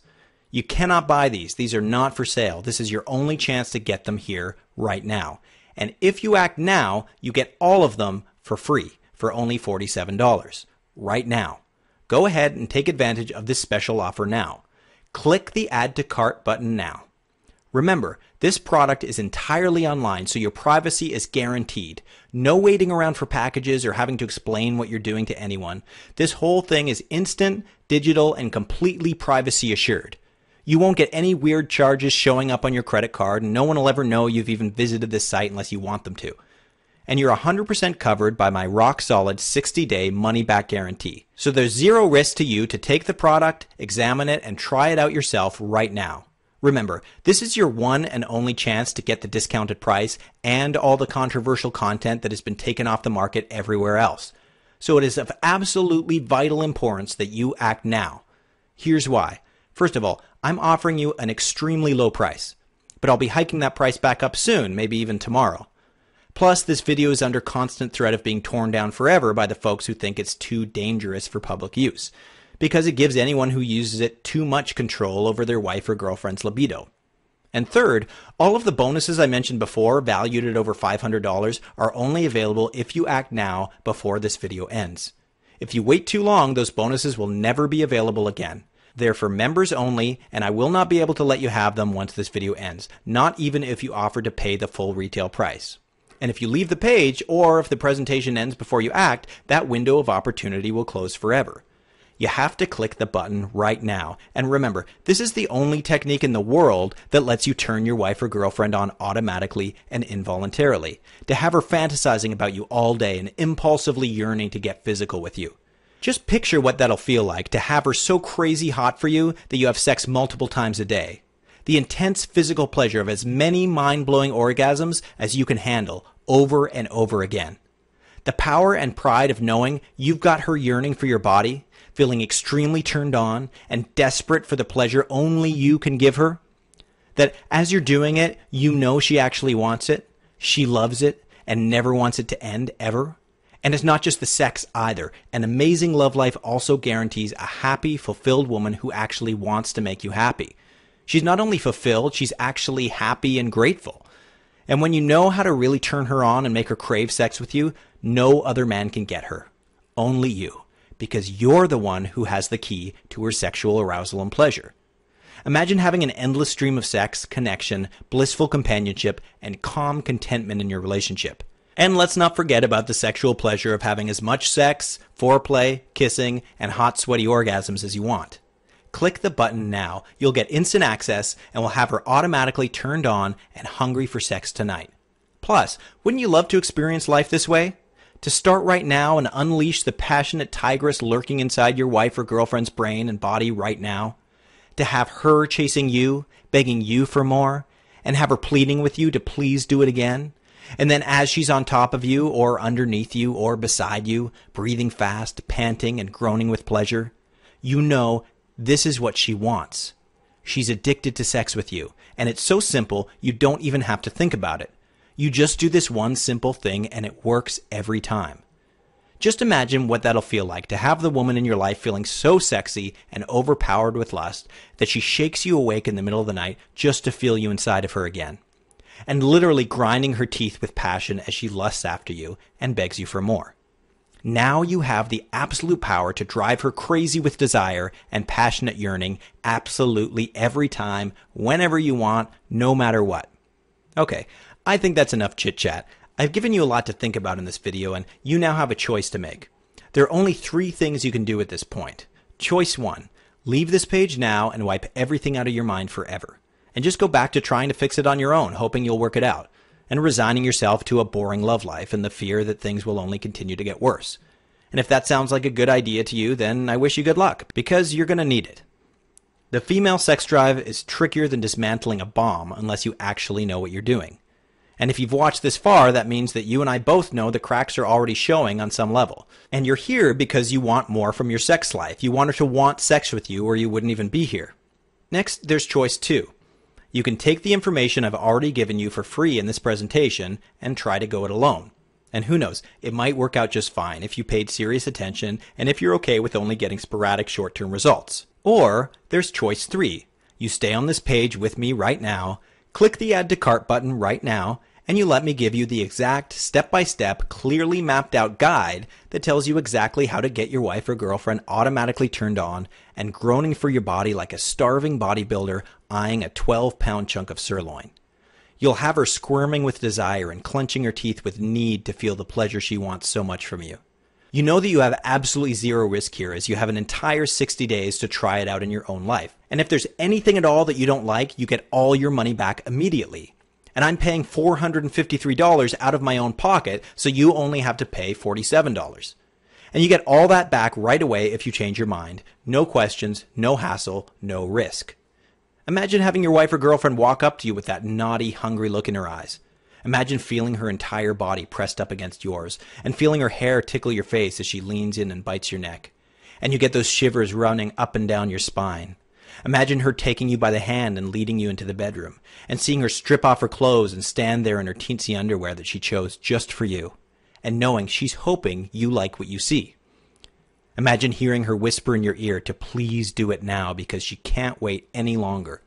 You cannot buy these. These are not for sale. This is your only chance to get them here right now. And if you act now, you get all of them for free for only $47 right now. Go ahead and take advantage of this special offer now. Click the Add to Cart button now. Remember, this product is entirely online, so your privacy is guaranteed. No waiting around for packages or having to explain what you're doing to anyone. This whole thing is instant, digital, and completely privacy assured. You won't get any weird charges showing up on your credit card, and no one will ever know you've even visited this site unless you want them to. And you're 100% covered by my rock-solid 60-day money-back guarantee. So there's zero risk to you to take the product, examine it, and try it out yourself right now. Remember, this is your one and only chance to get the discounted price and all the controversial content that has been taken off the market everywhere else. So it is of absolutely vital importance that you act now. Here's why. First of all, I'm offering you an extremely low price, but I'll be hiking that price back up soon, maybe even tomorrow. Plus, this video is under constant threat of being torn down forever by the folks who think it's too dangerous for public use, because it gives anyone who uses it too much control over their wife or girlfriend's libido. And third, all of the bonuses I mentioned before, valued at over $500, are only available if you act now before this video ends. If you wait too long, those bonuses will never be available again. They're for members only, and I will not be able to let you have them once this video ends, not even if you offer to pay the full retail price. And if you leave the page, or if the presentation ends before you act, that window of opportunity will close forever. You have to click the button right now. And remember, this is the only technique in the world that lets you turn your wife or girlfriend on automatically and involuntarily, to have her fantasizing about you all day and impulsively yearning to get physical with you. Just picture what that'll feel like to have her so crazy hot for you that you have sex multiple times a day. The intense physical pleasure of as many mind-blowing orgasms as you can handle over and over again. The power and pride of knowing you've got her yearning for your body, feeling extremely turned on and desperate for the pleasure only you can give her. That as you're doing it, you know she actually wants it, she loves it, and never wants it to end ever. And it's not just the sex either. An amazing love life also guarantees a happy, fulfilled woman who actually wants to make you happy. She's not only fulfilled, she's actually happy and grateful. And when you know how to really turn her on and make her crave sex with you, no other man can get her. Only you. Because you're the one who has the key to her sexual arousal and pleasure. Imagine having an endless stream of sex, connection, blissful companionship, and calm contentment in your relationship. And let's not forget about the sexual pleasure of having as much sex, foreplay, kissing, and hot sweaty orgasms as you want. Click the button now. You'll get instant access and will have her automatically turned on and hungry for sex tonight. Plus, wouldn't you love to experience life this way? To start right now and unleash the passionate tigress lurking inside your wife or girlfriend's brain and body right now? To have her chasing you, begging you for more, and have her pleading with you to please do it again? And then as she's on top of you or underneath you or beside you, breathing fast, panting, and groaning with pleasure, you know this is what she wants. She's addicted to sex with you, and it's so simple you don't even have to think about it. You just do this one simple thing and it works every time. Just imagine what that'll feel like to have the woman in your life feeling so sexy and overpowered with lust that she shakes you awake in the middle of the night just to feel you inside of her again. And literally grinding her teeth with passion as she lusts after you and begs you for more. Now you have the absolute power to drive her crazy with desire and passionate yearning absolutely every time, whenever you want, no matter what. Okay, I think that's enough chit-chat. I've given you a lot to think about in this video, and you now have a choice to make. There are only 3 things you can do at this point. Choice 1, leave this page now and wipe everything out of your mind forever. And just go back to trying to fix it on your own, hoping you'll work it out, and resigning yourself to a boring love life and the fear that things will only continue to get worse. And if that sounds like a good idea to you, then I wish you good luck, because you're going to need it. The female sex drive is trickier than dismantling a bomb unless you actually know what you're doing. And if you've watched this far, that means that you and I both know the cracks are already showing on some level. And you're here because you want more from your sex life. You want her to want sex with you or you wouldn't even be here. Next, there's choice 2. You can take the information I've already given you for free in this presentation and try to go it alone. And who knows, it might work out just fine if you paid serious attention and if you're okay with only getting sporadic short-term results. Or there's choice 3. You stay on this page with me right now, click the Add to Cart button right now, and you let me give you the exact step-by-step, clearly mapped out guide that tells you exactly how to get your wife or girlfriend automatically turned on and groaning for your body like a starving bodybuilder eyeing a 12-pound chunk of sirloin. You'll have her squirming with desire and clenching her teeth with need to feel the pleasure she wants so much from you. You know that you have absolutely zero risk here as you have an entire 60 days to try it out in your own life. And if there's anything at all that you don't like, you get all your money back immediately. And I'm paying $453 out of my own pocket, so you only have to pay $47. And you get all that back right away if you change your mind. No questions, no hassle, no risk. Imagine having your wife or girlfriend walk up to you with that naughty, hungry look in her eyes. Imagine feeling her entire body pressed up against yours and feeling her hair tickle your face as she leans in and bites your neck. And you get those shivers running up and down your spine. Imagine her taking you by the hand and leading you into the bedroom, and seeing her strip off her clothes and stand there in her teensy underwear that she chose just for you, and knowing she's hoping you like what you see. Imagine hearing her whisper in your ear to please do it now because she can't wait any longer.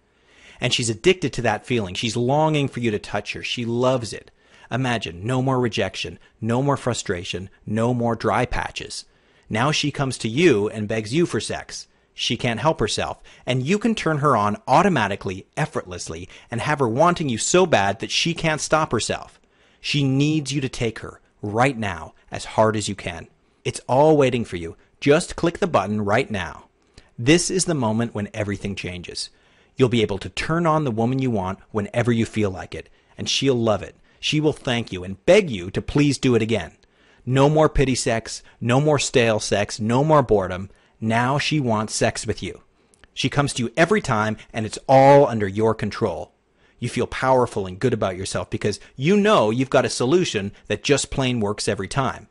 And she's addicted to that feeling. She's longing for you to touch her. She loves it. Imagine no more rejection, no more frustration, no more dry patches. Now she comes to you and begs you for sex. She can't help herself, and you can turn her on automatically, effortlessly, and have her wanting you so bad that she can't stop herself. She needs you to take her right now as hard as you can. It's all waiting for you. Just click the button right now. This is the moment when everything changes. You'll be able to turn on the woman you want whenever you feel like it, and she'll love it. She will thank you and beg you to please do it again. No more pity sex, no more stale sex, no more boredom. Now she wants sex with you. She comes to you every time, and it's all under your control. You feel powerful and good about yourself because you know you've got a solution that just plain works every time.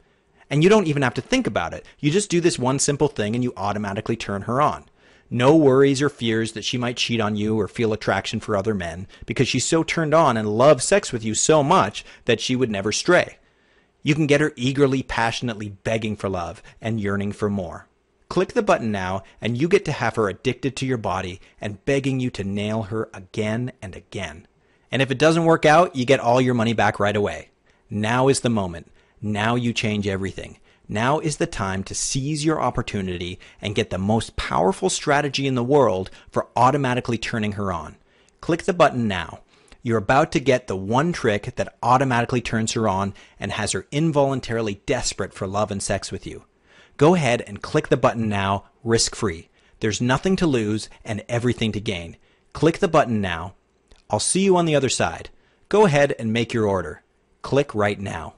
And you don't even have to think about it. You just do this one simple thing and you automatically turn her on. No worries or fears that she might cheat on you or feel attraction for other men because she's so turned on and loves sex with you so much that she would never stray. You can get her eagerly, passionately begging for love and yearning for more. Click the button now and you get to have her addicted to your body and begging you to nail her again and again. And if it doesn't work out, you get all your money back right away. Now is the moment. Now you change everything. Now is the time to seize your opportunity and get the most powerful strategy in the world for automatically turning her on. Click the button now. You're about to get the one trick that automatically turns her on and has her involuntarily desperate for love and sex with you. Go ahead and click the button now, risk-free. There's nothing to lose and everything to gain. Click the button now. I'll see you on the other side. Go ahead and make your order. Click right now.